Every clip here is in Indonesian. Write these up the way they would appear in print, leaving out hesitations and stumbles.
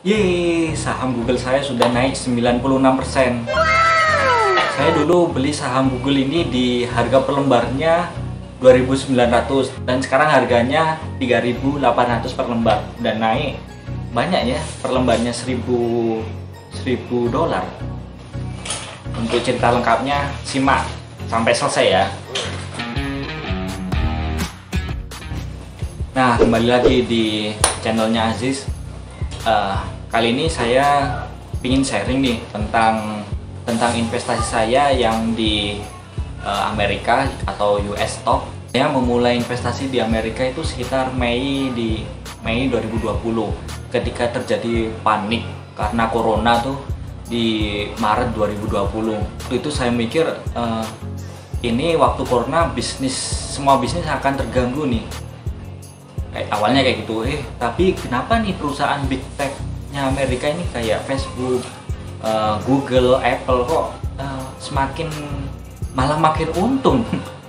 Yeay, saham Google saya sudah naik 96%. Saya dulu beli saham Google ini di harga per lembarnya 2.900 dan sekarang harganya 3.800 per lembar dan naik banyak ya, per lembarnya 1.000 dolar. Untuk cerita lengkapnya simak sampai selesai ya. Nah, kembali lagi di channelnya Aziz. Kali ini saya ingin sharing nih tentang investasi saya yang di Amerika atau US stock. Saya memulai investasi di Amerika itu sekitar Mei 2020 ketika terjadi panik karena corona tuh di Maret 2020. Waktu itu saya mikir ini waktu corona semua bisnis akan terganggu nih. Awalnya kayak gitu, tapi kenapa nih perusahaan big tech-nya Amerika ini kayak Facebook, Google, Apple kok malah makin untung.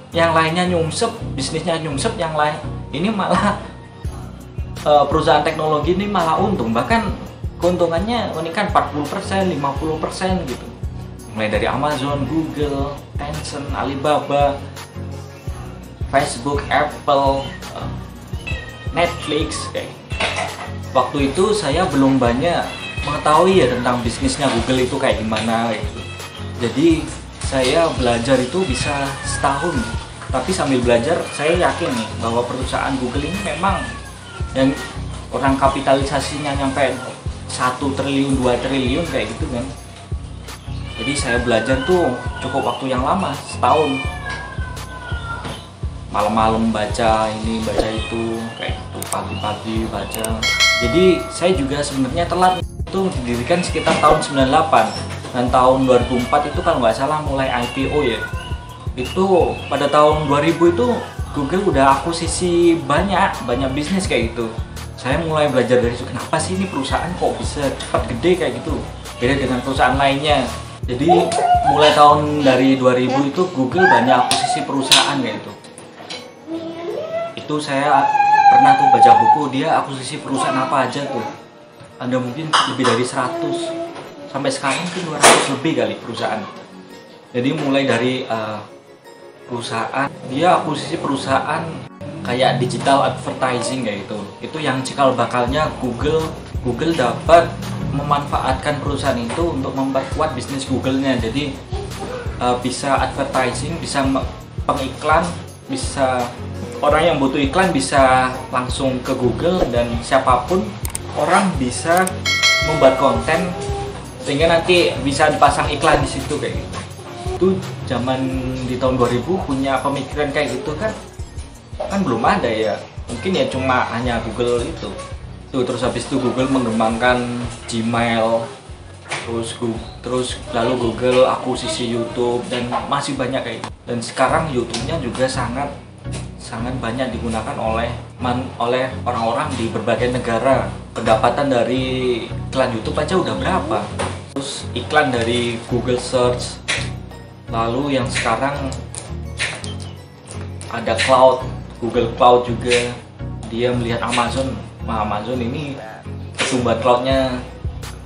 Yang lainnya nyungsep, bisnisnya nyungsep, yang lain ini malah perusahaan teknologi ini malah untung. Bahkan keuntungannya meningkat 40%, 50% gitu. Mulai dari Amazon, Google, Tencent, Alibaba, Facebook, Apple, Netflix kayak. Waktu itu saya belum banyak mengetahui ya tentang bisnisnya Google itu kayak gimana gitu. Jadi saya belajar itu bisa setahun. Tapi sambil belajar saya yakin nih bahwa perusahaan Google ini memang yang orang kapitalisasinya nyampe 1 triliun, 2 triliun kayak gitu kan. Jadi saya belajar tuh cukup waktu yang lama, setahun. Malam-malam baca ini, baca itu, kayak gitu, pagi-pagi baca. Jadi saya juga sebenarnya telat, itu didirikan sekitar tahun 98 dan tahun 2004 itu kalau nggak salah mulai IPO ya. Itu pada tahun 2000 itu Google udah akuisisi banyak bisnis kayak gitu. Saya mulai belajar dari situ, kenapa sih ini perusahaan kok bisa cepat gede kayak gitu, beda dengan perusahaan lainnya. Jadi mulai tahun dari 2000 itu Google banyak akuisisi perusahaan kayak gitu. Itu saya pernah tuh baca buku, dia akuisisi perusahaan apa aja tuh, ada mungkin lebih dari 100 sampai sekarang mungkin 200 lebih kali perusahaan. Jadi mulai dari perusahaan, dia akuisisi perusahaan kayak digital advertising kayak gitu. Itu yang cikal bakalnya Google dapat memanfaatkan perusahaan itu untuk memperkuat bisnis Google-nya. Jadi bisa advertising, bisa pengiklan, bisa orang yang butuh iklan bisa langsung ke Google dan siapapun orang bisa membuat konten sehingga nanti bisa dipasang iklan di situ kayak gitu. Itu zaman di tahun 2000 punya pemikiran kayak gitu kan belum ada ya. Mungkin ya cuma hanya Google itu. Tuh, terus habis itu Google mengembangkan Gmail, terus lalu Google akuisisi YouTube dan masih banyak kayak gitu. Dan sekarang YouTube-nya juga sangat banyak digunakan oleh orang-orang di berbagai negara. Pendapatan dari iklan YouTube aja udah berapa, terus iklan dari Google Search, lalu yang sekarang ada cloud, Google Cloud juga. Dia melihat Amazon ini sumber cloudnya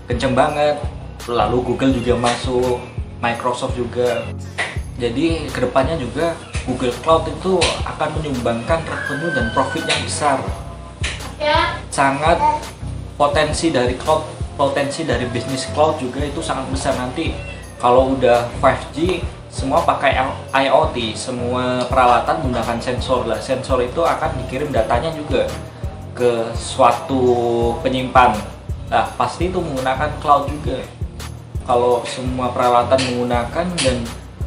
kenceng banget, lalu Google juga masuk, Microsoft juga. Jadi kedepannya juga Google Cloud itu akan menyumbangkan revenue dan profit yang besar. Sangat potensi dari bisnis cloud juga itu sangat besar nanti. Kalau udah 5G, semua pakai IoT, semua peralatan menggunakan sensor lah. Sensor itu akan dikirim datanya juga ke suatu penyimpan. Nah, pasti itu menggunakan cloud juga. Kalau semua peralatan menggunakan dan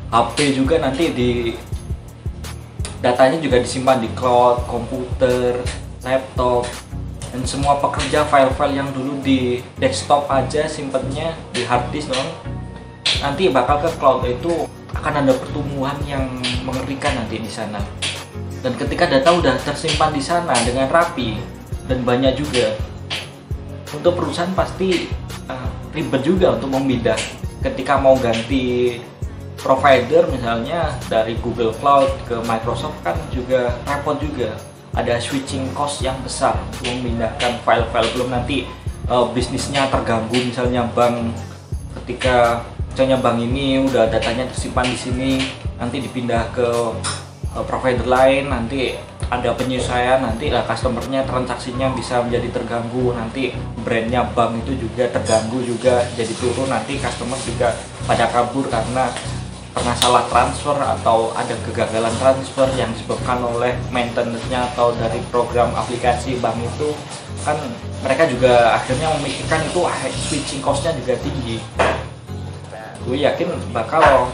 HP juga nanti datanya juga disimpan di cloud, komputer, laptop, dan semua pekerja file-file yang dulu di desktop aja simpennya di hard disk dong. Nanti bakal ke cloud, itu akan ada pertumbuhan yang mengerikan nanti di sana. Dan ketika data udah tersimpan di sana dengan rapi dan banyak juga, untuk perusahaan pasti ribet juga untuk memindah. Ketika mau ganti provider misalnya dari Google Cloud ke Microsoft kan juga repot juga, ada switching cost yang besar untuk memindahkan file-file, belum nanti bisnisnya terganggu, misalnya bank, ketika misalnya bank ini udah datanya tersimpan di sini, nanti dipindah ke provider lain, nanti ada penyesuaian, nanti lah customernya transaksinya bisa menjadi terganggu, nanti brandnya bank itu juga terganggu juga jadi turun, nanti customer juga pada kabur karena pernah salah transfer atau ada kegagalan transfer yang disebabkan oleh maintenance-nya atau dari program aplikasi bank itu, kan mereka juga akhirnya memikirkan itu switching cost-nya juga tinggi. Gue yakin bakal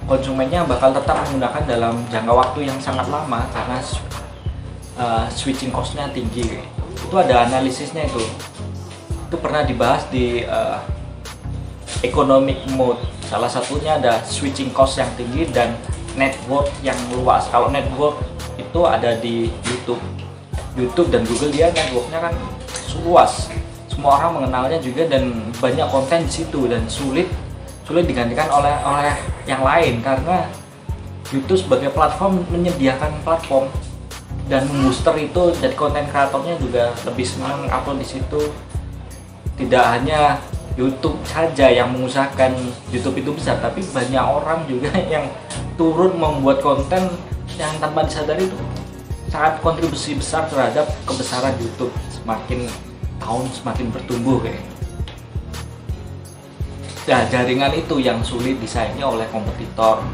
konsumennya bakal tetap menggunakan dalam jangka waktu yang sangat lama karena switching cost-nya tinggi. Itu ada analisisnya, itu pernah dibahas di economic mode. Salah satunya ada switching cost yang tinggi dan network yang luas. Kalau network itu ada di YouTube dan Google, dia networknya kan luas, semua orang mengenalnya juga dan banyak konten di situ, dan sulit digantikan oleh yang lain karena YouTube sebagai platform menyediakan platform, dan booster itu jadi konten kreatornya juga lebih senang upload di situ. Tidak hanya YouTube saja yang mengusahakan YouTube itu besar, tapi banyak orang juga yang turun membuat konten yang tanpa disadari itu sangat kontribusi besar terhadap kebesaran YouTube. Semakin tahun semakin bertumbuh kayaknya. Nah, jaringan itu yang sulit disaingi oleh kompetitor.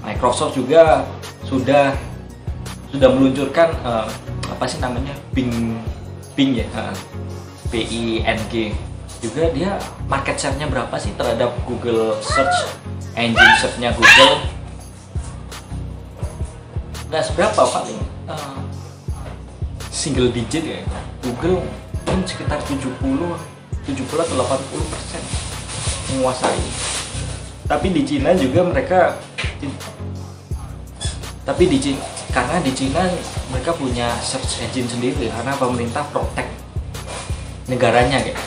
Microsoft juga sudah meluncurkan apa sih namanya, Bing ya, BING. Juga dia market share-nya berapa sih terhadap Google search engine search-nya Google? Nggak seberapa, paling single digit ya. Google mungkin sekitar 70 atau 80% menguasai. Tapi di Cina juga mereka, karena di Cina mereka punya search engine sendiri karena pemerintah protect negaranya gitu.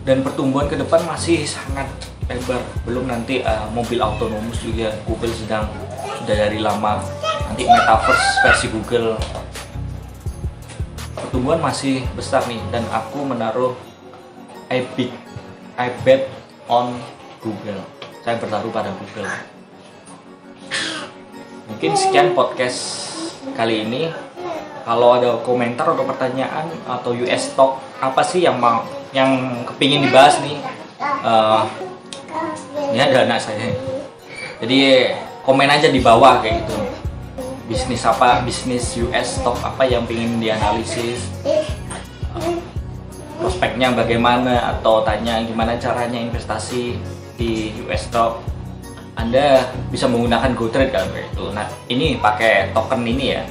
Dan pertumbuhan ke depan masih sangat lebar. Belum nanti mobil autonomous juga Google sudah dari lama. Nanti metaverse versi Google. Pertumbuhan masih besar nih, dan aku menaruh I bet on Google. Saya bertaruh pada Google. Mungkin sekian podcast kali ini. Kalau ada komentar atau pertanyaan atau US Talk apa sih yang kepingin dibahas nih, ini ada anak saya, jadi komen aja di bawah kayak gitu. Bisnis US Stock apa yang pengen dianalisis, prospeknya bagaimana, atau tanya gimana caranya investasi di US Stock. Anda bisa menggunakan GoTrade kan kayak itu. Nah, ini pakai token ini ya,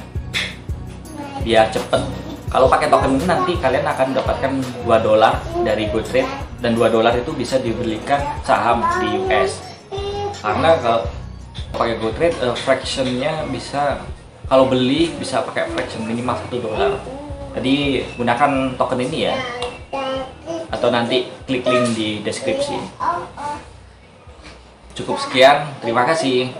biar cepet. Kalau pakai token ini nanti kalian akan mendapatkan $2 dari GoTrade, dan $2 itu bisa dibelikan saham di US. Karena kalau pakai GoTrade fractionnya bisa, kalau beli bisa pakai fraction minimal $1. Jadi gunakan token ini ya, atau nanti klik link di deskripsi. Cukup sekian, terima kasih.